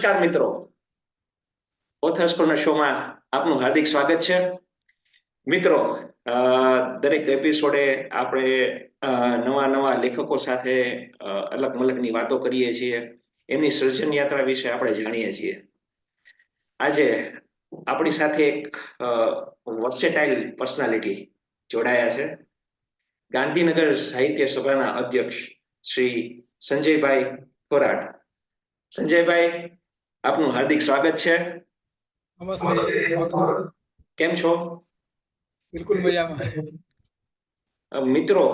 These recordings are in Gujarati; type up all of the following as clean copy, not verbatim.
નમસ્કાર મિત્રો, ઓથર્સ કોર્નર શોમાં આપનું હાર્દિક સ્વાગત છે. મિત્રો, દરેક એપિસોડે આપણે નવા નવા લેખકો સાથે અલગ મલકની વાતો કરીએ છીએ, એમની સર્જન યાત્રા વિશે આપણે જાણીએ છીએ. આજે આપણી સાથે એક વર્સેટાઇલ પર્સનાલિટી જોડાયા છે. ગાંધીનગર સાહિત્ય સભાના અધ્યક્ષ શ્રી સંજયભાઈ થોરાટ. સંજયભાઈ, આપનું હાર્દિક સ્વાગત છે. કેમ છો? બિલકુલ મજામાં. મિત્રો,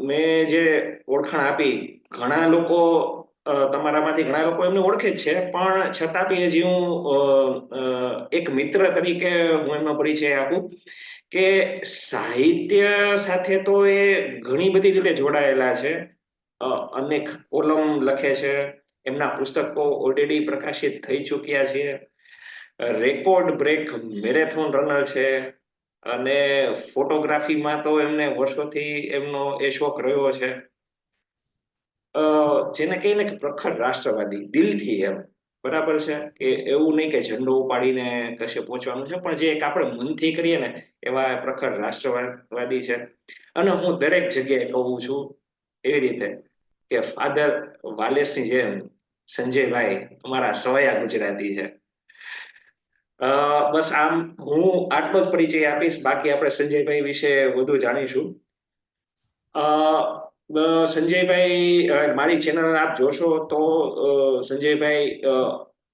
મેં જે ઓળખાણ આપી, ઘણા લોકો તમારામાંથી ઘણા લોકો એમને ઓળખે જ છે, પણ છતાં બી હજી હું એક મિત્ર તરીકે હું એમનો પરિચય આપું કે સાહિત્ય સાથે તો એ ઘણી બધી રીતે જોડાયેલા છે. અનેક કોલમ લખે છે, એમના પુસ્તકો ઓલરેડી પ્રકાશિત થઈ ચૂક્યા છે. રેકોર્ડ બ્રેક મેરેથોન રનર છે અને ફોટોગ્રાફીમાં તો એમને વર્ષોથી એમનો એ શોખ રહ્યો છે. જેને કહીને કે પ્રખર રાષ્ટ્રવાદી દિલથી, એમ બરાબર છે કે એવું નહીં કે ઝંડો ઉપાડીને કશે પહોંચવાનું છે, પણ જે એક આપણે મનથી કરીએ ને એવા પ્રખર રાષ્ટ્રવાદી છે. અને હું દરેક જગ્યાએ કહું છું એવી રીતે કે ફાધર વાલેસની જેમ સંજયભાઈ અમારા સવાયા ગુજરાતી છે. બસ આમ હું આટલો જ પરિચય આપીશ, બાકી આપણે સંજયભાઈ વિશે વધુ જાણીશું. સંજયભાઈ, મારી ચેનલ આપ જોશો તો સંજયભાઈ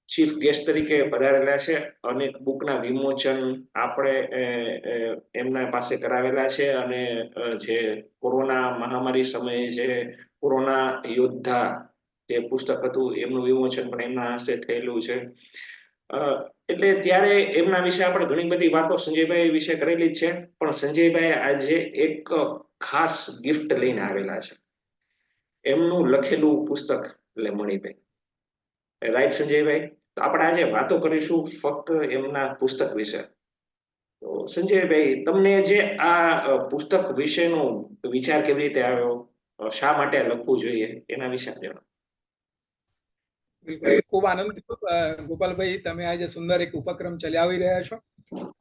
ચીફ ગેસ્ટ તરીકે પધારેલા છે. અનેક બુકના વિમોચન આપણે એમના પાસે કરાવેલા છે અને જે કોરોના મહામારી સમયે જે કોરોના યોદ્ધા જે પુસ્તક હતું એમનું વિમોચન પણ એમના હસ્તે થયેલું છે. એટલે ત્યારે એમના વિશે આપણે ઘણી બધી વાતો સંજયભાઈ વિશે કરેલી જ છે, પણ સંજયભાઈ આજે એક ખાસ ગિફ્ટ લઈને આવેલા છે. એમનું લખેલું પુસ્તક એટલે મણિબેન. રાઈટ સંજયભાઈ? તો આપણે આજે વાતો કરીશું ફક્ત એમના પુસ્તક વિશે. તો સંજયભાઈ, તમને જે આ પુસ્તક વિશેનો વિચાર કેવી રીતે આવ્યો, શા માટે લખવું જોઈએ, એના વિશે જણાવો. ખૂબ આનંદ થયો ગોપાલભાઈ, તમે આજે સુંદર એક ઉપક્રમ ચલાવી રહ્યા છો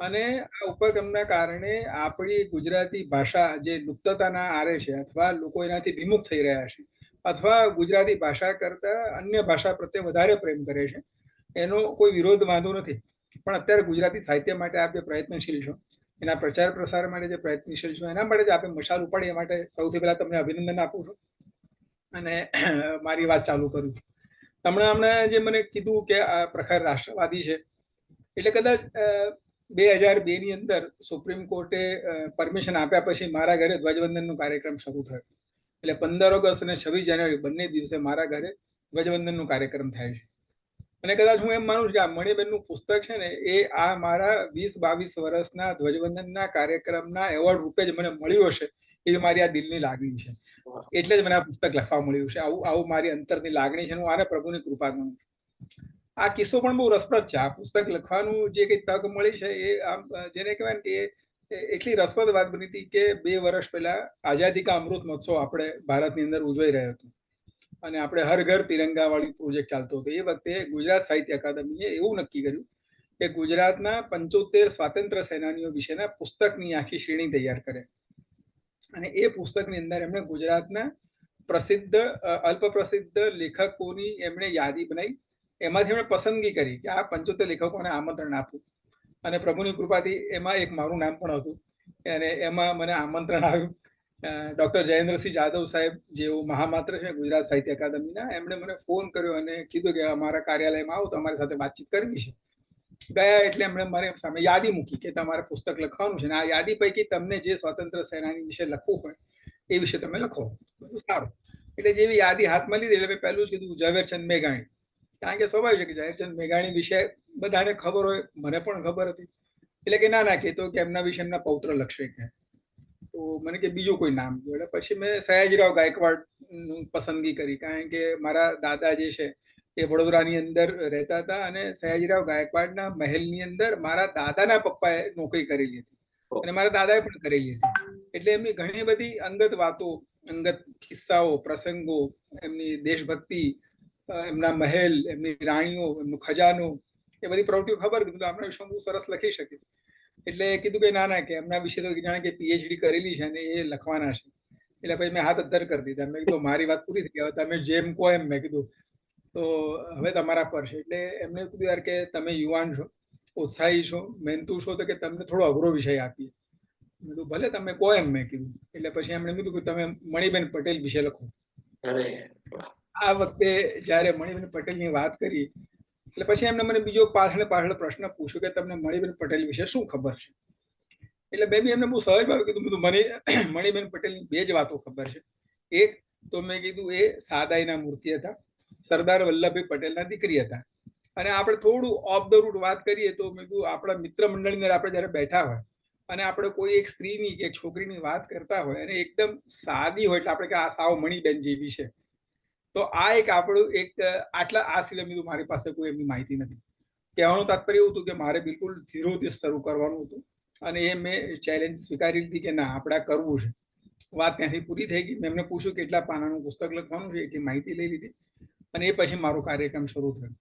અને આ ઉપક્રમના કારણે આપણી ગુજરાતી ભાષા જે લુપ્તતાના આરે છે અથવા લોકો એનાથી વિમુખ થઈ રહ્યા છે અથવા ગુજરાતી ભાષા કરતા અન્ય ભાષા પ્રત્યે વધારે પ્રેમ કરે છે, એનો કોઈ વિરોધ વાંધો નથી. પણ અત્યારે ગુજરાતી સાહિત્ય માટે આપ જે પ્રયત્નશીલ છો, એના પ્રચાર પ્રસાર માટે જે પ્રયત્નશીલ છો, એના માટે જ આપણે મશાલ ઉપાડી, એ માટે સૌથી પહેલા તમને અભિનંદન આપું છું અને મારી વાત ચાલુ કરું છું. હમણાં જે મને કીધું કે આ પ્રખર રાષ્ટ્રવાદી છે, એટલે કદાચ 2002 ની અંદર સુપ્રીમ કોર્ટે પરમિશન આપ્યા પછી મારા ઘરે ધ્વજવંદનનો કાર્યક્રમ શરૂ થયો. એટલે 15 ઓગસ્ટ અને 26 જાન્યુઆરી બંને દિવસે મારા ઘરે ધ્વજવંદનનો કાર્યક્રમ થાય છે. અને કદાચ હું એમ માનું છું કે આ મણિબેનનું પુસ્તક છે ને, એ આ મારા 20-22 વર્ષના ધ્વજવંદનના કાર્યક્રમના એવોર્ડ રૂપે જ મને મળ્યું હશે, એવી મારી આ દિલની લાગણી છે. એટલે જ મને આ પુસ્તક લખવા મળ્યું છે. આવું મારી અંતરની લાગણી છે. હું આને પ્રભુની કૃપા ગણું છું. આ કિસ્સો પણ બહુ રસપ્રદ છે. આ પુસ્તક લખવાનું જે કઈ તક મળી છે, એ આમ જેને કહેવાય ને કે એટલી રસપ્રદ વાત બની હતી કે 2 વર્ષ પહેલા આઝાદી કા અમૃત મહોત્સવ આપણે ભારતની અંદર ઉજવાઈ રહ્યો હતો અને આપણે હર ઘર તિરંગા વાળી પ્રોજેક્ટ ચાલતો હતો. એ વખતે ગુજરાત સાહિત્ય અકાદમીએ એવું નક્કી કર્યું કે ગુજરાતના 75 સ્વાતંત્ર્ય સેનાનીઓ વિશેના પુસ્તકની આખી શ્રેણી તૈયાર કરે. અને એ પુસ્તકની અંદર એમણે ગુજરાતના પ્રસિદ્ધ અલ્પ પ્રસિદ્ધ લેખકોની એમણે યાદી બનાવી. એમાંથી એમણે પસંદગી કરી કે આ 75 લેખકોને આમંત્રણ આપવું. અને પ્રભુની કૃપાથી એમાં એક મારું નામ પણ હતું અને એમાં મને આમંત્રણ આવ્યું. ડૉક્ટર જયેન્દ્રસિંહ જાદવ સાહેબ, જેઓ મહામાત્ર છે ગુજરાત સાહિત્ય અકાદમીના, એમણે મને ફોન કર્યો અને કીધું કે અમારા કાર્યાલયમાં આવો, તમારી સાથે વાતચીત કરવી છે. ગયા એટલે એમણે મારી સામે યાદી મૂકી કે તમારે પુસ્તક લખવાનું છે ને આ યાદી પૈકી તમને જે સ્વાતંત્ર્ય સેનાની વિશે લખવું હોય એ વિશે તમે લખો. સારું. એટલે જેવી યાદી હાથમાં લીધી એટલે મેં પહેલું જ કીધું ઝવેરચંદ મેઘાણી. કારણ કે સ્વાભાવિક છે કે ઝવેરચંદ મેઘાણી વિશે બધાને ખબર હોય, મને પણ ખબર હતી. એટલે કે ના કહેતો કે એમના વિશે એમના પૌત્ર લખશે કે. તો મને કે બીજું કોઈ નામ. એટલે પછી મેં સયાજીરાવ ગાયકવાડ પસંદગી કરી, કારણ કે મારા દાદા જે છે એ વડોદરાની અંદર રહેતા હતા અને સયાજીરાવ ગાયકવાડના મહેલની અંદર મારા દાદાના પપ્પાએ નોકરી કરેલી હતી અને મારા દાદાએ પણ કરેલી હતી. એટલે એમની ઘણી બધી અંગત વાતો, અંગત કિસ્સાઓ, પ્રસંગો, એમની દેશભક્તિ, એમના મહેલ, એમની રાણીઓ, એમનું ખજાનો, એ બધી પ્રવૃત્તિઓ ખબર કીધું આપણા વિશે બહુ સરસ લખી શકીશ. એટલે કીધું કે ના ના, કે એમના વિશે તો જાણે કે પીએચડી કરેલી છે અને એ લખવાના છે. એટલે પછી મેં હાથ અદ્ધર કરી દીધા. મેં કીધું મારી વાત પૂરી થઈ, હવે તમે જેમ કહો એમ. મેં કીધું તો હવે તમારા પર છે. એટલે એમને કીધું યાર કે તમે યુવાન છો, ઉત્સાહી છો, મહેનતુ છો, તો કે તમને થોડો અઘરો વિષય આપીએ. મેં કીધું ભલે તમે કહો એમ. મેં કીધું એટલે પછી એમણે કીધું કે તમે મણિબેન પટેલ વિશે લખો. આ વખતે જયારે મણિબેન પટેલની વાત કરી એટલે પછી એમને મને બીજો પાછળ પ્રશ્ન પૂછ્યો કે તમને મણિબેન પટેલ વિશે શું ખબર છે? એટલે મેં બી એમને બહુ સહજ ભાવે કીધું બધું મને મણિબેન પટેલની બે જ વાતો ખબર છે. એક તો મેં કીધું એ સાદાઈના મૂર્તિ હતા, સરદાર વલ્લભભાઈ પટેલના દીકરી હતા. અને આપણે થોડું ઓફ ધ રૂટ વાત કરીએ તો મેં કીધું આપણા મિત્ર મંડળની અંદર આપણે જયારે બેઠા હોય અને આપણે કોઈ એક સ્ત્રીની કે છોકરીની વાત કરતા હોય અને એકદમ સાદી હોય એટલે આપણે કે આ સાવ મણિબેન જેવી છે, તો આ એક આપણું એક આટલા આ સિવાય બીજું મારી પાસે કોઈ એમની માહિતી નથી. કહેવાનું તાત્પર્ય એવું હતું કે મારે બિલકુલ ઝીરોથી શરૂ કરવાનું હતું અને એ મેં ચેલેન્જ સ્વીકારી લીધી કે ના, આપણે આ કરવું છે. વાત ત્યાંથી પૂરી થઈ ગઈ. મેં એમને પૂછ્યું કેટલા પાનાનું પુસ્તક લખવાનું છે, એટલી માહિતી લઈ લીધી અને એ પછી મારો કાર્યક્રમ શરૂ થયો.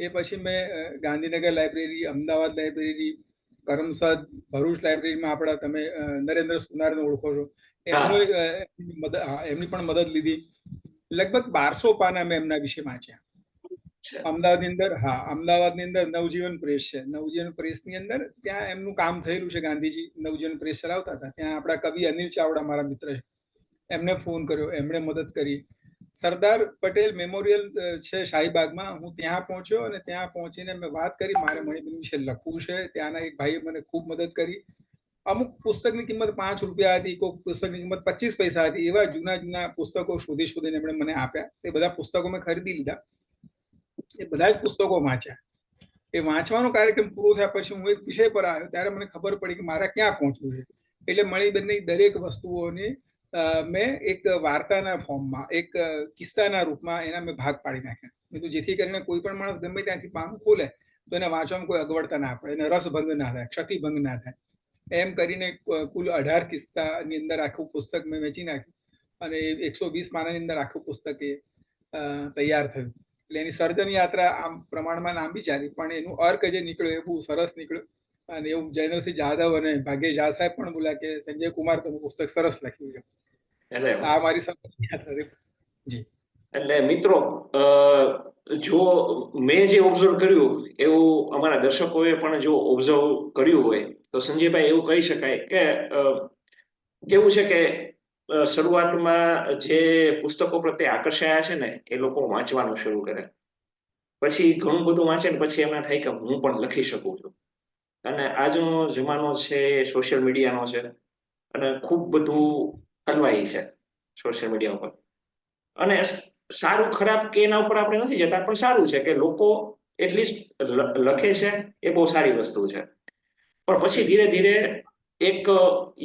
એ પછી મેં ગાંધીનગર લાઇબ્રેરી, અમદાવાદ લાઇબ્રેરી, કરમસદ, ભરૂચ લાઇબ્રેરીમાં આપણા તમે નરેન્દ્ર સુનારને ઓળખો છો, એમની પણ મદદ લીધી. લગભગ 1200 પાના મેં એમના વિશે વાંચ્યા. અમદાવાદની અંદર, હા, અમદાવાદની અંદર નવજીવન પ્રેસ છે. નવજીવન પ્રેસની અંદર ત્યાં એમનું કામ થયેલું છે. ગાંધીજી નવજીવન પ્રેસ ચલાવતા હતા. ત્યાં આપણા કવિ અનિલ ચાવડા મારા મિત્ર છે, એમને ફોન કર્યો, એમણે મદદ કરી. સરદાર પટેલ મેમોરિયલ છે શાહીબાગમાં, હું ત્યાં પહોંચ્યો અને ત્યાં પહોંચીને મેં વાત કરી મારે મણિબેન વિશે લખવું છે. ત્યાંના એક ભાઈએ મને ખૂબ મદદ કરી. અમુક પુસ્તકની કિંમત 5 રૂપિયા હતી, કોઈ પુસ્તકની કિંમત 25 પૈસા હતી. એવા જૂના પુસ્તકો શોધીને એમણે મને આપ્યા. એ બધા પુસ્તકો મેં ખરીદી લીધા. એ બધા જ પુસ્તકો વાંચ્યા. એ વાંચવાનો કાર્યક્રમ પૂરો થયા પછી હું એક વિષય પર આવ્યો ત્યારે મને ખબર પડી કે મારે ક્યાં પહોંચવું છે. એટલે મણિબેનની દરેક વસ્તુઓને મેં એક વાર્તાના ફોર્મમાં, એક કિસ્સાના રૂપમાં એના મેં ભાગ પાડી નાખ્યા. જેથી કરીને કોઈ પણ માણસ ગમે ત્યાંથી પાનું ખોલે તો એને વાંચવામાં કોઈ અગવડતા ના પડે, એને રસભંગ ના થાય, ક્ષતિભંગ ના થાય. એમ કરીને કુલ 18 કિસ્સાની અંદર આખું પુસ્તક મેં વેચી નાખ્યું અને 120 પાનાની અંદર આખું પુસ્તક એ તૈયાર થયું. એટલે એની સર્જન યાત્રા આમ પ્રમાણમાં લાંબી ચાલી, પણ એનું અર્ક જે નીકળ્યો એ બહુ સરસ નીકળ્યું. અને એવું જયનરસિંહ જાદવ અને ભાગ્ય ઝા સાહેબ પણ બોલ્યા કે સંજય કુમાર, તમે પુસ્તક સરસ લખ્યું છે. આ મારી સર્જન યાત્રા. જી. એટલે મિત્રો, જો મેં જે ઓબ્ઝર્વ કર્યું એવું અમારા દર્શકોએ પણ જો ઓબ્ઝર્વ કર્યું હોય તો સંજયભાઈ એવું કહી શકાય કે કેવું છે કે શરૂઆતમાં જે પુસ્તકો પ્રત્યે આકર્ષાયા છે ને એ લોકો વાંચવાનું શરૂ કરે, પછી ઘણું બધું વાંચે ને પછી એમાં થાય કે હું પણ લખી શકું છું. અને આજનો જમાનો છે એ સોશિયલ મીડિયાનો છે અને ખૂબ બધું હલવાઈ છે સોશિયલ મીડિયા ઉપર. અને સારું ખરાબ કે એના ઉપર આપણે નથી જતા, પણ સારું છે કે લોકો એટલીસ્ટ લખે છે, એ બહુ સારી વસ્તુ છે. પણ પછી ધીરે ધીરે એક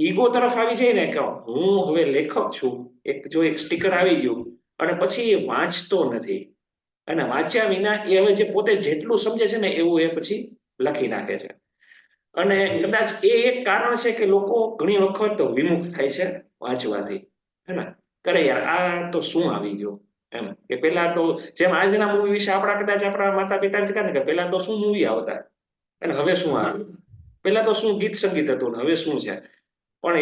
ઈગો તરફ આવી જાય ને કે હું હવે લેખક છું, જો એક સ્ટીકર આવી ગયું અને પછી એ વાંચતો નથી. અને વાંચ્યા વિના એ હવે જે પોતે જેટલું સમજે છે ને એવું એ પછી લખી નાખે છે. અને કદાચ એ એક કારણ છે કે લોકો ઘણી વખત વિમુખ થાય છે વાંચવાથી. હે ને, કરે યાર આ તો શું આવી ગયું એમ. કે પેલા તો જેમ આજના મૂવી વિશે આપણા કદાચ આપણા માતા પિતા કીધા ને કે પેલા તો શું મૂવી આવતા અને હવે શું આવ્યું, પેલા તો શું ગીત સંગીત હતું ને હવે શું છે. પણ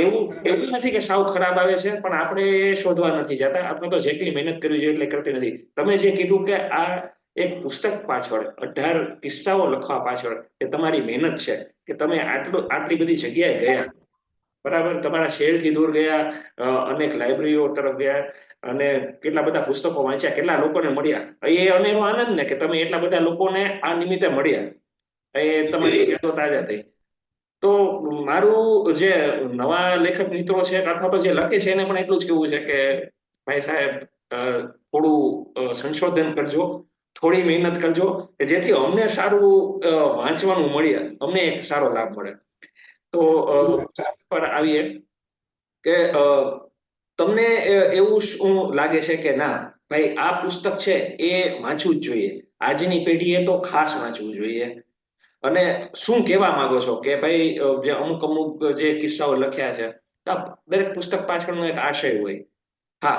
એવું નથી કે સાવ ખરાબ આવે છે, પણ આપણે શોધવા નથી જતા. આપણે તો જેટલી મહેનત કરવી જોઈએ એટલે કરતી નથી. તમે જે કીધું કે આ એક પુસ્તક પાછળ 18 કિસ્સાઓ લખવા પાછળ એ તમારી મહેનત છે કે તમે આટલી બધી જગ્યાએ ગયા, બરાબર, તમારા શહેરથી દૂર ગયા, અનેક લાઇબ્રેરીઓ તરફ ગયા અને કેટલા બધા પુસ્તકો વાંચ્યા, કેટલા લોકોને મળ્યા. એ અનેરો આનંદ ને કે તમે એટલા બધા લોકોને આ નિમિત્તે મળ્યા, એ તમારી યાદો તાજા થઈ. તો મારું જે નવા લેખક મિત્રો છે અથવા તો જે લખે છે એને પણ એટલું જ કેવું છે કે ભાઈ સાહેબ, થોડું સંશોધન કરજો, થોડી મહેનત કરજો, કે જેથી અમને સારું વાંચવાનું મળે, અમને એક સારો લાભ મળે. તો પર આવીએ કે તમને એવું શું લાગે છે કે ના ભાઈ આ પુસ્તક છે એ વાંચવું જ જોઈએ, આજની પેઢીએ તો ખાસ વાંચવું જોઈએ? અને શું કહેવા માંગો છો કે ભાઈ જે અમુક જે કિસ્સાઓ લખ્યા છે, દરેક પુસ્તક પાછળનો એક આશય હોય હા,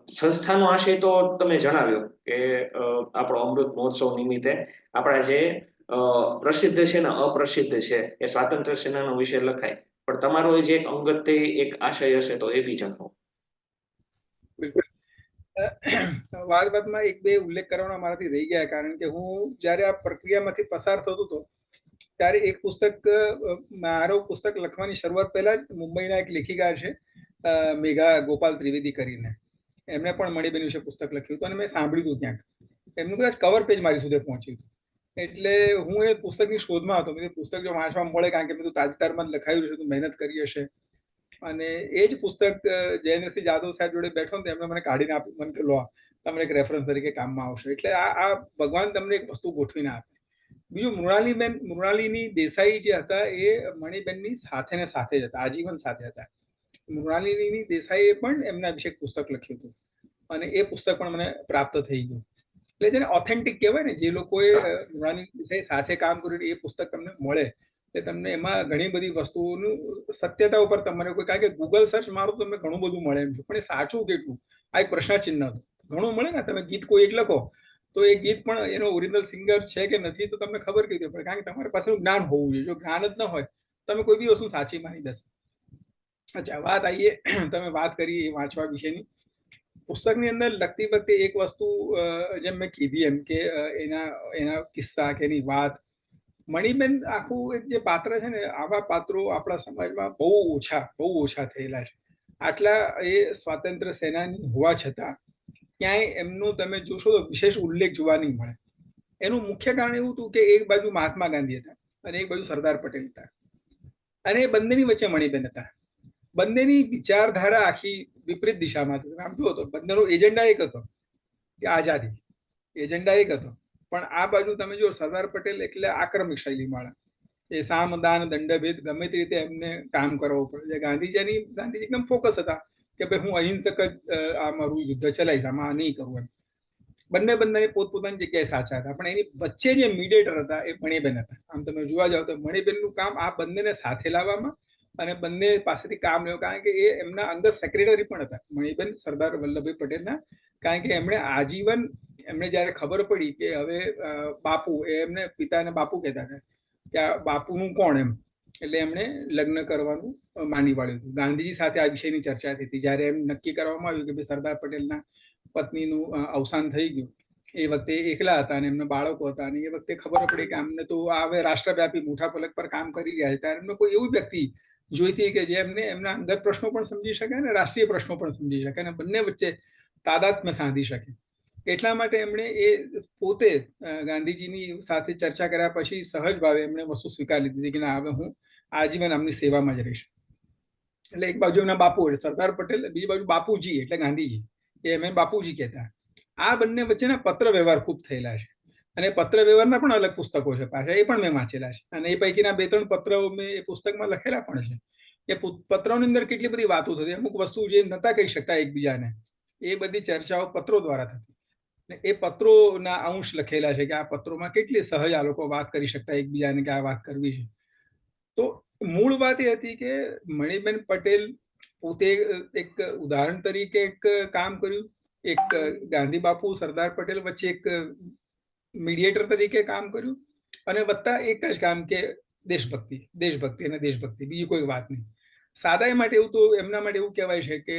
સંસ્થાનો આશય તો તમે જણાવ્યો કે આપણો અમૃત મહોત્સવ નિમિત્તે આપણા જે પ્રસિદ્ધ છે ને અપ્રસિદ્ધ છે એ સ્વાતંત્ર્ય સેનાનો વિષય લખાય, પણ તમારો જે એક અંગત એક આશય હશે તો એ બી જણાવો. બિલકુલ. વાતમાં એક બે ઉલ્લેખ કરવાના મારાથી રહી ગયા, કારણ કે હું જ્યારે આ પ્રક્રિયામાંથી પસાર થતો હતો ત્યારે એક પુસ્તક, મારો પુસ્તક લખવાની શરૂઆત પહેલા જ મુંબઈના એક લેખિકા છે મેઘા ગોપાલ ત્રિવેદી કરીને, એમણે પણ મણિબેન વિશે પુસ્તક લખ્યું હતું અને મેં સાંભળ્યું હતું ક્યાંક. એમનું કદાચ કવર પેજ મારી સુધી પહોંચ્યું. એટલે હું એ પુસ્તકની શોધમાં હતો. મેં પુસ્તક જો વાંચવા મળે, કારણ કે મેં તાજેતરમાં જ લખાયું છે તો મહેનત કરી હશે. અને એ જ પુસ્તક જયેન્દ્રસિંહ જાદવ સાહેબ જોડે બેઠો ને એમને મને કાઢીને આપ્યું. મને કે લો, તમને એક રેફરન્સ તરીકે કામમાં આવશે. એટલે આ ભગવાન તમને એક વસ્તુ ગોઠવીને આપે. બીજું, મૃણાલિની દેસાઈ જે હતા એ મણિબેનની સાથે ને સાથે જ હતા, આજીવન સાથે હતા. મૃણાલિની દેસાઈએ પણ એમના વિશે પુસ્તક લખ્યું હતું અને એ પુસ્તક પણ મને પ્રાપ્ત થઈ ગયું. એટલે જેને ઓથેન્ટિક કહેવાય ને, જે લોકોએ મૃણાલિની દેસાઈ સાથે કામ કર્યું એ પુસ્તક તમને મળે એટલે તમને એમાં ઘણી બધી વસ્તુઓનું સત્યતા ઉપર તમારે કોઈ, કારણ કે ગૂગલ સર્ચ મારો તમને ઘણું બધું મળે એમ છે, પણ એ સાચું કેટલું આ એક પ્રશ્નચિહ્ન હતું. ઘણું મળે ને, તમે ગીત કોઈ એક લખો તો એ ગીત પણ એનો ઓરિજિનલ સિંગર છે કે નથી તો તમને ખબર કઈ દે પડે, કારણ કે તમારી પાસે જ્ઞાન હોવું જોઈએ. જો જ્ઞાન જ ન હોય તમે કોઈ બી વસ્તુ સાચી માની દેશો. અચ્છા, વાત આવીએ, તમે વાત કરી એ વાંચવા વિશેની. પુસ્તકની અંદર લખતી વખતે એક વસ્તુ જેમ મેં કીધી એમ કે એના કિસ્સા કે એની વાત, મણિબેન આખું એક જે પાત્ર છે ને, આવા પાત્રો આપણા સમાજમાં બહુ ઓછા થયેલા છે. આટલા એ સ્વાતંત્ર્ય સેનાની હોવા છતાં ક્યાંય એમનો તમે જોશો તો વિશેષ ઉલ્લેખ જોવા નહીં મળે. એનું મુખ્ય કારણ એવું હતું કે એક બાજુ મહાત્મા ગાંધી હતા અને એક બાજુ સરદાર પટેલ હતા, અને એ બંનેની વચ્ચે મણિબેન હતા. બંનેની વિચારધારા આખી વિપરીત દિશામાં હતી. આમ જુઓ તો બંનેનો એજન્ડા એક હતો કે આઝાદી, એજન્ડા એક હતો. પણ આ બાજુ તમે જો, સરદાર પટેલ એટલે આક્રમિક શૈલીવાળા, એ સામ દાન દંડભેદ ગમે તે રીતે એમને કામ કરવું પડે. ગાંધીજી એકદમ ફોકસ હતા કે ભાઈ હું અહિંસક જ આ મારું યુદ્ધ ચલાવીશ, આમાં નહીં કરવું એમ. બંને પોતપોતાની જગ્યાએ સાચા હતા, પણ એની વચ્ચે જે મીડિયેટર હતા એ મણિબેન હતા. આમ તમે જોવા જાવ તો મણિબેનનું કામ આ બંનેને સાથે લાવવામાં અને બંને પાસેથી કામ લેવું, કારણ કે એ એમના અંગત સેક્રેટરી પણ હતા મણિબેન સરદાર વલ્લભભાઈ પટેલના. કારણ કે એમણે આજીવન, એમને જયારે ખબર પડી કે હવે બાપુ, એમને પિતાને બાપુ કહેતા હતા કે આ બાપુનું કોણ એમ, એટલે એમણે લગ્ન કરવાનું માની વાળ્યું હતું. ગાંધીજી સાથે આ વિષયની ચર્ચા થઈ હતી જ્યારે એમ નક્કી કરવામાં આવ્યું કે ભાઈ સરદાર પટેલના પત્નીનું અવસાન થઈ ગયું. એ વખતે એકલા હતા અને એમના બાળકો હતા, અને એ વખતે ખબર પડી કે આમને તો હવે રાષ્ટ્રવ્યાપી મોટા પલક પર કામ કરી રહ્યા છે, ત્યારે એમને કોઈ એવું વ્યક્તિ જોઈતી કે જે એમને એમના અંગત પ્રશ્નો પણ સમજી શકે અને રાષ્ટ્રીય પ્રશ્નો પણ સમજી શકે અને બંને વચ્ચે તાદાત્મ્ય સાધી શકે. એટલા માટે એમણે એ પોતે ગાંધીજીની સાથે ચર્ચા કર્યા પછી સહજ ભાવે એમણે વસ્તુ સ્વીકારી લીધી કે ના, હવે હું આજીવન આમની સેવામાં જ રહીશ. એટલે એક બાજુ એમના બાપુ એટલે સરદાર પટેલ, બીજી બાજુ બાપુજી એટલે ગાંધીજી, એ એમ બાપુજી કહેતા. આ બંને વચ્ચેના પત્ર વ્યવહાર ખૂબ થયેલા છે અને પત્ર વ્યવહારના પણ અલગ પુસ્તકો છે પાછા, એ પણ મેં વાંચેલા છે. અને એ પૈકીના 2-3 પત્રો મેં એ પુસ્તકમાં લખેલા પણ છે. એ પત્રોની અંદર કેટલી બધી વાતો થતી, અમુક વસ્તુ જે નતા કહી શકતા એકબીજાને, એ બધી ચર્ચાઓ પત્રો દ્વારા થતી. એ પત્રોના અંશ લખેલા છે કે આ પત્રોમાં કેટલી સહજ આ લોકો વાત કરી શકતા એકબીજાને કે આ વાત કરવી છે. તો મૂળ વાત એ હતી કે મણિબેન પટેલ પોતે એક ઉદાહરણ તરીકે એક કામ કર્યું, એક ગાંધી બાપુ સરદાર પટેલ વચ્ચે એક મીડિયેટર તરીકે કામ કર્યું, અને વત્તા એક જ કામ કે દેશભક્તિ અને દેશભક્તિ, બીજી કોઈ વાત નહીં. સાદાઈ માટે એવું તો એમના માટે એવું કહેવાય છે કે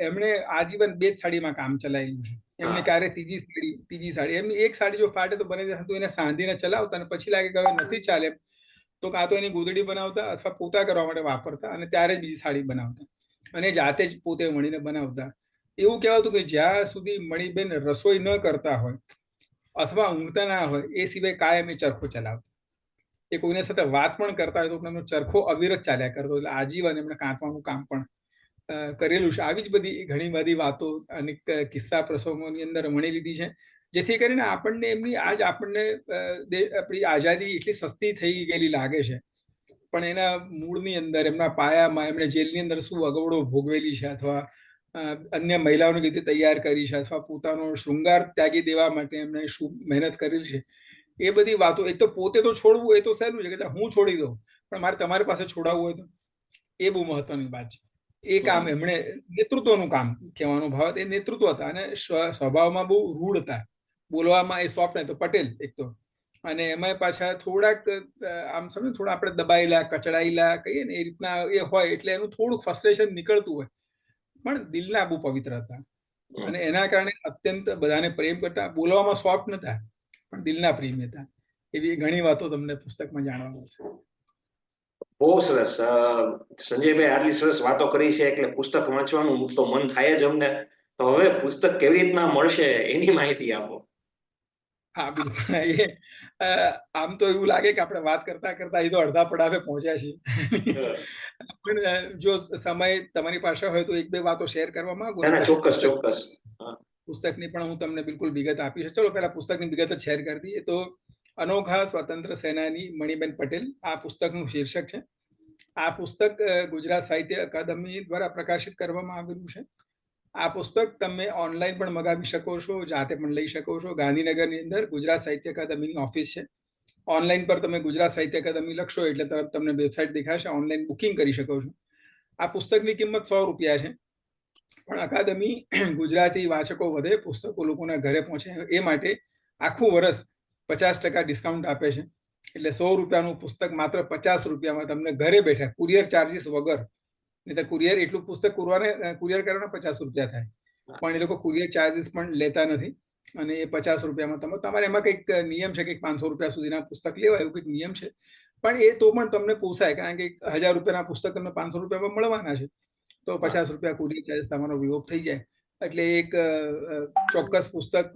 એમણે આજીવન 2 જ સાડીમાં કામ ચલાવેલું છે. એમને ક્યારે ત્રીજી સાડી, એમની એક સાડી જો ફાટે તો બને તો એને સાંધીને ચલાવતા અને પછી લાગે કે હવે નથી ચાલે તો કાં તો એની ગોદડી બનાવતા અથવા પોતા કરવા માટે વાપરતા અને ત્યારે જ બીજી સાડી બનાવતા અને જાતે જ પોતે વણીને બનાવતા. એવું કહેવાતું કે જ્યાં સુધી મણિબેન રસોઈ ન કરતા હોય અથવા ઊંઘતા ના હોય એ સિવાય કાયમ એ ચરખો ચલાવતા. એ કોઈને સાથે વાત પણ કરતા હોય તો એમનો ચરખો અવિરત ચાલ્યા કરતો. એટલે આજીવન એમણે કાંતવાનું કામ પણ કરેલું છે. આવી જ બધી ઘણી બધી વાતો અને કિસ્સા પ્રસંગોની અંદર વણી લીધી છે, જેથી કરીને આપણને આપણી આઝાદી એટલી સસ્તી થઈ ગયેલી લાગે છે, પણ એના મૂળની અંદર, એમના પાયામાં એમણે જેલની અંદર શું અગવડો ભોગવેલી છે અથવા અન્ય મહિલાઓની રીતે તૈયાર કરી છે અથવા પોતાનો શૃંગાર ત્યાગી દેવા માટે એમણે શું મહેનત કરેલી છે, એ બધી વાતો. એક તો પોતે તો છોડવું એ તો સહેલું છે કે હું છોડી દઉં, પણ મારે તમારી પાસે છોડાવવું હોય તો એ બહુ મહત્વની વાત છે. એ કામ એમણે નેતૃત્વનું કામ કહેવાનો ભાવ, એ નેતૃત્વ હતા અને સ્વભાવમાં બહુ રૂઢ હતા, બોલવામાં એ સોફ્ટ નહીં. તો પટેલ એક તો, અને એમાં પાછા થોડાક આમ સમજો થોડા આપણે દબાયેલા કચડાયેલા કહીએ ને એ રીતના એ હોય, એટલે એનું થોડુંક ફ્રસ્ટ્રેશન નીકળતું હોય, પણ દિલના બહુ પવિત્ર હતા અને એના કારણે અત્યંત બધાને પ્રેમ કરતા. બોલવામાં સોફ્ટ નતા પણ દિલના પ્રેમ હતા. એવી ઘણી વાતો તમને પુસ્તકમાં જાણવા મળશે. બહુ સરસ. સંજયભાઈ આટલી સરસ વાતો કરી છે એટલે પુસ્તક વાંચવાનું તો મન થાય જ અમને. તો હવે પુસ્તક કેવી રીતના મળશે એની માહિતી આપો. હા બિલકુલ. આમ તો એવું લાગે કે આપણે વાત કરતા કરતા એ તો અડધા પડાવે પહોંચ્યા છીએ, પણ જો સમય તમારી પાસે હોય તો એક બે વાતો શેર કરવા માંગુ. ચોક્કસ ચોક્કસ. પુસ્તકની પણ હું તમને બિલકુલ વિગત આપીશ. ચલો પહેલા પુસ્તકની વિગત જ શેર કરી દઈએ. તો અનોખા સ્વતંત્ર સેનાની મણિબેન પટેલ આ પુસ્તકનું શીર્ષક છે. આ પુસ્તક ગુજરાત સાહિત્ય અકાદમી દ્વારા પ્રકાશિત કરવામાં આવેલું છે. આ પુસ્તક તમે ઓનલાઈન પણ મગાવી શકો છો, જાતે પણ લઈ શકો છો. ગાંધીનગરની અંદર ગુજરાત સાહિત્ય અકાદમીની ઓફિસ છે. ઓનલાઈન પર તમે ગુજરાત સાહિત્ય અકાદમી લખશો એટલે તરત તમને વેબસાઇટ દેખાશે, ઓનલાઈન બુકિંગ કરી શકો છો. આ પુસ્તકની કિંમત 100 રૂપિયા છે, પણ અકાદમી ગુજરાતી વાચકો વધે, પુસ્તકો લોકોના ઘરે પહોંચે એ માટે આખું વર્ષ 50% ડિસ્કાઉન્ટ આપે છે. એટલે 100 રૂપિયાનું પુસ્તક માત્ર 50 રૂપિયામાં તમને ઘરે બેઠા, કુરિયર ચાર્જીસ વગર. નહીં તો કુરિયર એટલું પુસ્તક કુરિયર કરવાના 50 રૂપિયા થાય, પણ એ લોકો કુરિયર ચાર્જીસ પણ લેતા નથી અને એ 50 રૂપિયામાં તમારે એમાં કંઈક નિયમ છે કે 500 રૂપિયા સુધીના પુસ્તક લેવાય એવું કંઈક નિયમ છે, પણ એ તો પણ તમને પોસાય, કારણ કે 1000 રૂપિયાના પુસ્તક તમને 500 રૂપિયામાં મળવાના છે, તો 50 રૂપિયા કુરિયર ચાર્જીસ તમારો વિલોપ થઈ જાય. એટલે એક ચોક્કસ પુસ્તક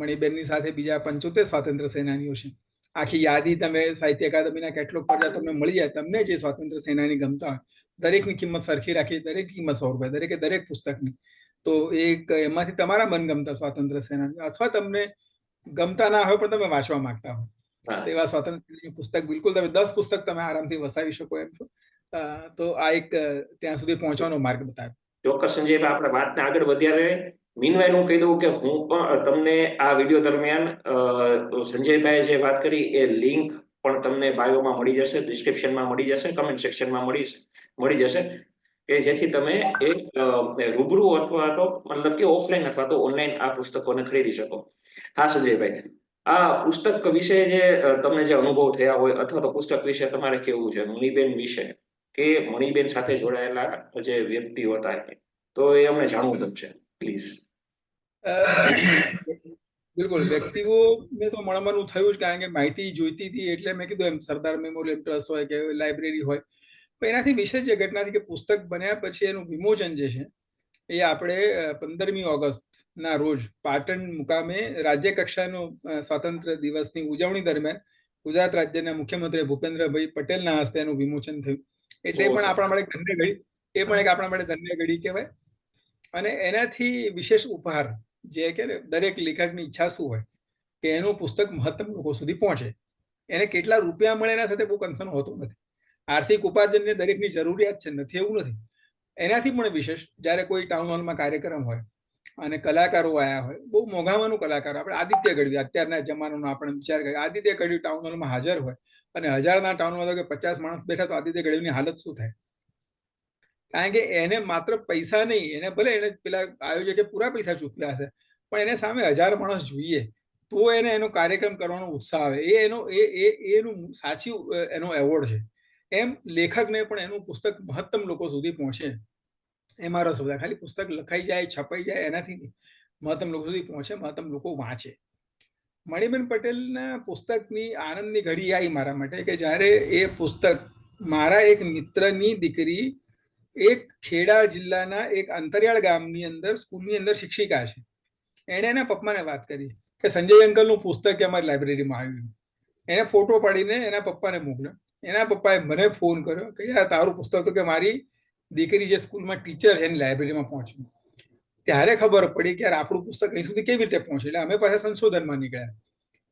મણિબેનની સાથે બીજા 75 સ્વાતંત્ર્ય સેનાનીઓ છે. આખી યાદી તમે સાહિત્ય અકાદમીના કેટલોગ પર તમને મળી જાય. તમને જે સ્વાતંત્ર્ય સેનાની ગમતા હોય દરેકની કિંમત સરખી રાખી, દરેક કિંમત 100 રૂપિયા, દરેક પુસ્તકની. તો એક એમાંથી તમારા મનગમતા સ્વાતંત્ર્ય સેનાની, અથવા તમને ગમતા ના હોય પણ તમે વાંચવા માંગતા હો, તેવા સ્વાતંત્ર્ય પુસ્તક બિલકુલ તમે 10 પુસ્તક તમે આરામથી વસાવી શકો એમ છો. તો આ એક ત્યાં સુધી પહોંચવાનો માર્ગ બતાવ્યો. ચોક્કસ સંજયભાઈ, આપણે વાતને આગળ વધ્યા રહે. મીનવાઇલ હું કહી દઉં કે હું પણ તમને આ વિડીયો દરમિયાન સંજયભાઈએ જે વાત કરી એ લિંક પણ તમને બાયોમાં મળી જશે, ડિસ્ક્રિપ્શનમાં મળી જશે, કમેન્ટ સેક્શનમાં મળી જશે, કે જેથી તમે એ રૂબરૂ અથવા તો મતલબ કે ઓફલાઈન અથવા તો ઓનલાઈન આ પુસ્તકોને ખરીદી શકો. હા સંજયભાઈ, આ પુસ્તક વિશે જે તમને જે અનુભવ થયા હોય અથવા તો પુસ્તક વિશે તમારે કેવું છે, મણિબેન વિશે કે મણિબેન સાથે જોડાયેલા જે વ્યક્તિઓ હતા, તો એ અમને જાણવું ગમશે પ્લીઝ. બિલકુલ, વ્યક્તિઓને તો મળવાનું થયું જ, કારણ કે માહિતી જોઈતી હતી એટલે મેં કીધું એમ સરદાર મેમોરિયલ ટ્રસ્ટ હોય કે લાઇબ્રેરી હોય. પણ એનાથી વિશેષ જે ઘટના હતી કે પુસ્તક બન્યા પછી એનું વિમોચન જે છે એ આપણે 15મી ઓગસ્ટના રોજ પાટણ મુકામે રાજ્ય કક્ષાનો સ્વાતંત્ર્ય દિવસની ઉજવણી દરમિયાન ગુજરાત રાજ્યના મુખ્યમંત્રી ભૂપેન્દ્રભાઈ પટેલના હસ્તે એનું વિમોચન થયું. એટલે પણ આપણા માટે ધન્ય ઘડી, એ પણ એક આપણા માટે ધન્ય ઘડી કહેવાય. અને એનાથી વિશેષ ઉપહાર જે કે દરેક લેખકની ઈચ્છા શું હોય કે એનું પુસ્તક મહત્તમ લોકો સુધી પહોંચે. એને કેટલા રૂપિયા મળે એના સાથે બહુ કન્સર્ન હોતું નથી. આર્થિક ઉપાર્જનની દરેકની જરૂરિયાત છે, નથી એવું નથી. એનાથી પણ વિશેષ જ્યારે કોઈ ટાઉન હોલમાં કાર્યક્રમ હોય અને કલાકારો આવ્યા હોય, બહુ મોંઘામાંનું કલાકાર, આપણે આદિત્ય ગઢવી અત્યારના જમાનાનો આપણે વિચાર કરીએ, આદિત્ય ગઢવી ટાઉન હોલમાં હાજર હોય અને 1000ના ટાઉન હોલ કે 50 માણસ બેઠા, તો આદિત્ય ગઢવીની હાલત શું થાય? કારણ કે એને માત્ર પૈસા નહીં, એને ભલે એને પેલા આયોજકે પૂરા પૈસા ચૂકવ્યા હશે, પણ એને સામે 1000 માણસ જોઈએ તો એને એનો કાર્યક્રમ કરવાનો ઉત્સાહ આવે. એનું સાચી એનો એવોર્ડ છે. એમ લેખકને પણ એનું પુસ્તક મહત્તમ લોકો સુધી પહોંચે એમાં રસ બધા. ખાલી પુસ્તક લખાઈ જાય, છપાઈ જાય એનાથી નહીં, મહત્તમ લોકો સુધી પહોંચે, મહત્તમ લોકો વાંચે. મણિબેન પટેલના પુસ્તકની આનંદની ઘડી આવી મારા માટે કે જ્યારે એ પુસ્તક મારા એક મિત્રની દીકરી એક ખેડા જિલ્લાના એક અંતરિયાળ ગામની અંદર સ્કૂલની અંદર શિક્ષિકા છે. એણે એના પપ્પાને વાત કરી કે સંજય અંકલનું પુસ્તક અમારી લાઇબ્રેરીમાં આવ્યું. એને ફોટો પાડીને એના પપ્પાને મોકલ્યો. એના પપ્પાએ મને ફોન કર્યો કે યાર તારું પુસ્તક તો કે મારી દીકરી જે સ્કૂલમાં ટીચર છે એની લાઇબ્રેરીમાં પહોંચ્યું. ત્યારે ખબર પડી કે યાર આપણું પુસ્તક અહીં સુધી કેવી રીતે પહોંચે. એટલે અમે પાછા સંશોધનમાં નીકળ્યા.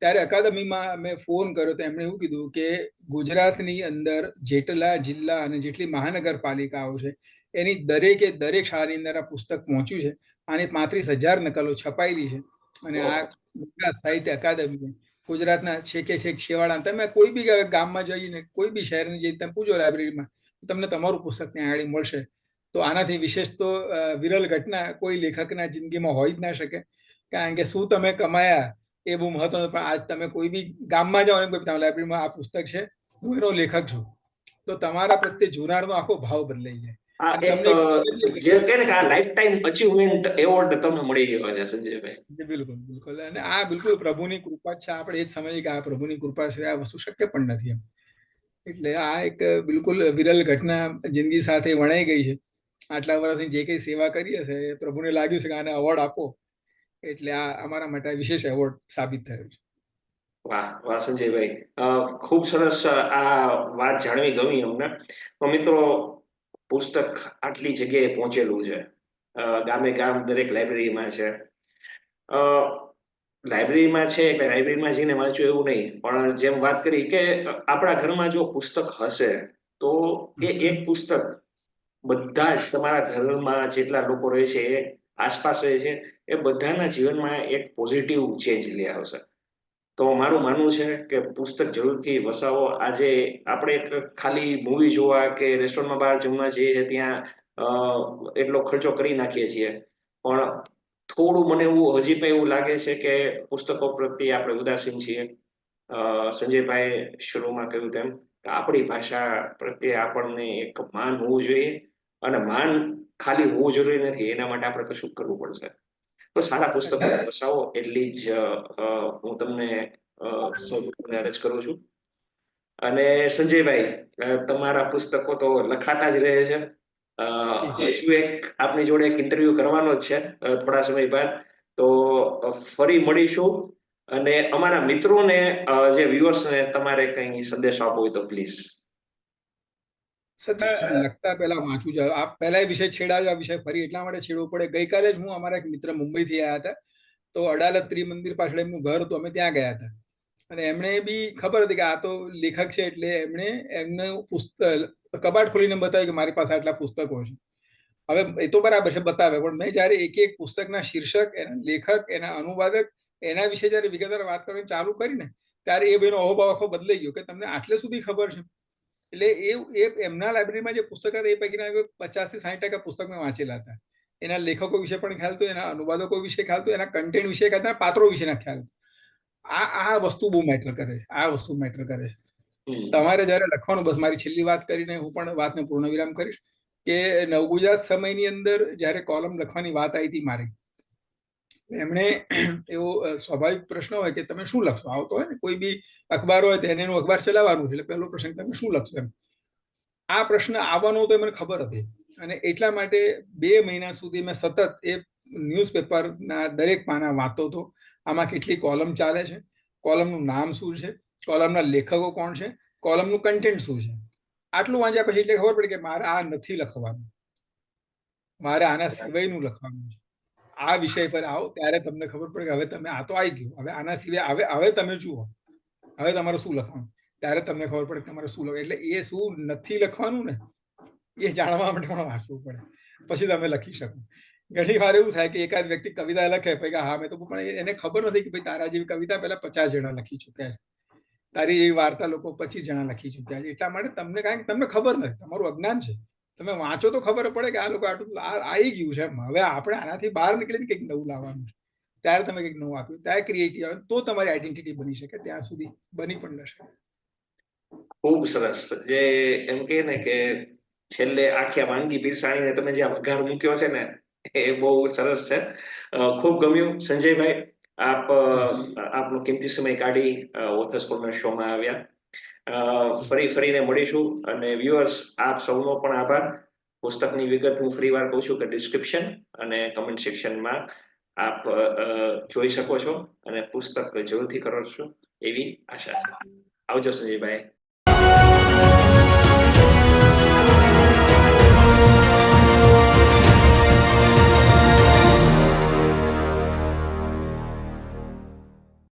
ત્યારે અકાદમીમાં મેં ફોન કર્યો તો એમણે એવું કીધું કે ગુજરાતની અંદર જેટલા જિલ્લા અને જેટલી મહાનગરપાલિકાઓ છે એની દરેક શાળાની અંદર આ પુસ્તક પહોંચ્યું છે. આની 35,000 નકલો છપાયેલી છે. અને આ ગુજરાત સાહિત્ય અકાદમી ગુજરાતના છેક છેવાડા, તમે કોઈ બી ગામમાં જઈને કોઈ બી શહેરની જઈને તમે પૂછો લાઇબ્રેરીમાં, તમને તમારું પુસ્તક ત્યાં આગળ મળશે. તો આનાથી વિશેષ તો વિરલ ઘટના કોઈ લેખકના જિંદગીમાં હોઈ જ ના શકે. કારણ કે શું તમે કમાયા એ બહુ મહત્વનું, પણ આજ તમે કોઈ બી ગામમાં જાઓ ને તમારા લાઇબ્રેરીમાં આ પુસ્તક છે, હું એનો લેખક છું, તો તમારા પ્રત્યે જોનારનો આખો ભાવ બદલાઈ જાય. આ અને એક તમને જે કહે ને કે આ લાઈફ ટાઈમ અચીવમેન્ટ એવોર્ડ તમને મળી ગયો છે સંજયભાઈ. બિલકુલ બિલકુલ, અને આ બિલકુલ પ્રભુની કૃપા છે. આપણે એ જ સમજીએ કે આ પ્રભુની કૃપા છે, આ વસ્તુ શક્ય પણ નથી એમ. એટલે આ એક બિલકુલ વિરલ ઘટના જિંદગી સાથે વણાઈ ગઈ છે. આટલા વર્ષની જે કઈ સેવા કરી હશે એ પ્રભુને લાગ્યું છે કે આને એવોર્ડ આપો, એટલે આ અમારા માટે વિશેષ એવોર્ડ સાબિત થયો છે. વાહ વાહ સંજયભાઈ, ખૂબ સરસ આ વાત જાણવી ગમી અમને. તો મિત્રો, પુસ્તક આટલી જગ્યાએ પહોંચેલું છે, ગામે ગામ દરેક લાઇબ્રેરીમાં છે. લાઇબ્રેરીમાં છે એટલે લાઇબ્રેરીમાં જઈને વાંચ્યું એવું નહીં, પણ જેમ વાત કરી કે આપણા ઘરમાં જો પુસ્તક હશે તો એ એક પુસ્તક બધા જ તમારા ઘરમાં જેટલા લોકો રહે છે, એ આસપાસ રહે છે, એ બધાના જીવનમાં એક પોઝિટિવ ચેન્જ લઈ આવશે. તો મારું માનવું છે કે પુસ્તક જરૂરથી વસાવો. આજે આપણે એક ખાલી મૂવી જોવા કે રેસ્ટોરન્ટમાં બહાર જમવા જઈએ છીએ ત્યાં એટલો ખર્ચો કરી નાખીએ છીએ, પણ થોડું મને એવું હજી પણ એવું લાગે છે કે પુસ્તકો પ્રત્યે આપણે ઉદાસીન છીએ. સંજયભાઈ શરૂમાં કહ્યું તેમ કે આપણી ભાષા પ્રત્યે આપણને એક માન હોવું જોઈએ, અને માન ખાલી હોવું જરૂરી નથી, એના માટે આપણે કશું કરવું પડશે. તો સારા પુસ્તકો વસાવો એટલી જ હું તમને અરજ કરું છું. અને સંજયભાઈ, તમારા પુસ્તકો તો લખાતા જ રહે છે. હજુ એક આપની જોડે એક ઇન્ટરવ્યુ કરવાનો જ છે થોડા સમય બાદ, તો ફરી મળીશું. અને અમારા મિત્રોને, જે વ્યુઅર્સને તમારે કંઈ સંદેશો આપવો હોય તો પ્લીઝ. સદા લખતા પહેલા વાંચવું જોઈએ. આપ પહેલા એ વિષય છેડાયો, આ વિષય ફરી એટલા માટે છેડવો પડે. ગઈકાલે જ હું અમારા એક મિત્ર મુંબઈથી આવ્યા હતા, તો અડાલત ત્રિમંદિર પાછળ એમનું ઘર હતું, અમે ત્યાં ગયા હતા. અને એમણે બી ખબર હતી કે આ તો લેખક છે, એટલે એમણે એમનું પુસ્તક કબાટ ખોલીને બતાવ્યું કે મારી પાસે આટલા પુસ્તકો છે. હવે એ તો બરાબર છે, બતાવે, પણ મેં જયારે એક એક પુસ્તકના શીર્ષક, એના લેખક, એના અનુવાદક, એના વિશે જયારે વિગતવાર વાત કરવાની ચાલુ કરીને, ત્યારે એ ભાઈનો અહોભાવ આખો બદલાઈ ગયો કે તમને આટલે સુધી ખબર છે. એટલે એ એમના લાઇબ્રેરીમાં જે પુસ્તક હતા એ પૈકીના 50 થી 60% પુસ્તક મેં વાંચેલા હતા. એના લેખકો વિશે પણ ખ્યાલ હતો, એના અનુવાદકો વિશે ખ્યાલ હતો, એના કન્ટેન્ટ વિશે ખ્યાલ હતો, પાત્રો વિશેના ખ્યાલ હતો. આ વસ્તુ બહુ મેટર કરે છે. આ વસ્તુ મેટર કરે છે. તમારે જયારે લખવાનું, બસ મારી છેલ્લી વાત કરીને હું પણ વાતને પૂર્ણ વિરામ કરીશ કે નવગુજરાત સમયની અંદર જયારે કોલમ લખવાની વાત આવી હતી મારી, એમણે એવો સ્વાભાવિક પ્રશ્ન હોય કે તમે શું લખશો. આવતો હોય ને કોઈ બી અખબાર હોય તેને એનું અખબાર ચલાવવાનું છે, એટલે પહેલો પ્રશ્ન તમે શું લખશો એમ. આ પ્રશ્ન આવવાનો તો મને ખબર હતી, અને એટલા માટે 2 મહિના સુધી મેં સતત એ ન્યૂઝપેપરના દરેક પાના વાંચતો હતો. આમાં કેટલી કોલમ ચાલે છે, કોલમનું નામ શું છે, કોલમના લેખકો કોણ છે, કોલમનું કન્ટેન્ટ શું છે. આટલું વાંચ્યા પછી એટલે ખબર પડી કે મારે આ નથી લખવાનું, મારે આના સિવાયનું લખવાનું છે. આ વિષય પર આવો ત્યારે તમને ખબર પડે કે હવે તમે આ તો આવી ગયું, હવે આના સિવાય હવે તમે જુઓ, હવે તમારે શું લખવાનું. ત્યારે તમને ખબર પડે કે તમારે શું લખવાનું. એટલે એ શું નથી લખવાનું ને એ જાણવા માટે પણ વાંચવું પડે, પછી તમે લખી શકો. ઘણી વાર એવું થાય કે એકાદ વ્યક્તિ કવિતા લખે, પછી હા મેં તો, પણ એને ખબર નથી કે ભાઈ તારા જેવી કવિતા પહેલા 50 જણા લખી ચુક્યા છે, તારી એવી વાર્તા લોકો 25 જણા લખી ચુક્યા છે. એટલા માટે તમને કાંઈ તમને ખબર નથી, તમારું અજ્ઞાન છે. તમે વાંચો તો ખબર પડે કે આ લોકો આટલું આવી ગયું છે, હવે આપણે આનાથી બહાર નીકળીને કંઈક નવું લાવવાનું છે. ત્યારે તમે કંઈક નવું આપ્યું, ત્યારે ક્રિએટિવ આવે તો તમારી આઈડેન્ટિટી બની શકે. ત્યાં સુધી બની પણ ન શકે. ખૂબ સરસ. જે એમ કહે ને કે છેલ્લે આખી વાનગી પીરસાણીને તમે જે વઘાર મૂક્યો છે ને, એ બહુ સરસ છે. ખૂબ ગમ્યું સંજયભાઈ. આપનો કિંમતી સમય કાઢી ઓથર્સ કોર્નર શોમાં આવ્યા. ફરીને મળીશું. અને વ્યુઅર્સ, આપ સૌનો પણ આભાર. પુસ્તકની વિગત હું ફરીવાર કહું છું કે ડિસ્ક્રિપ્શન અને કમેન્ટ સેક્શનમાં આપ જોઈ શકો છો, અને પુસ્તક જરૂરથી કરો છો એવી આશા છે. આવજો સંજયભાઈ.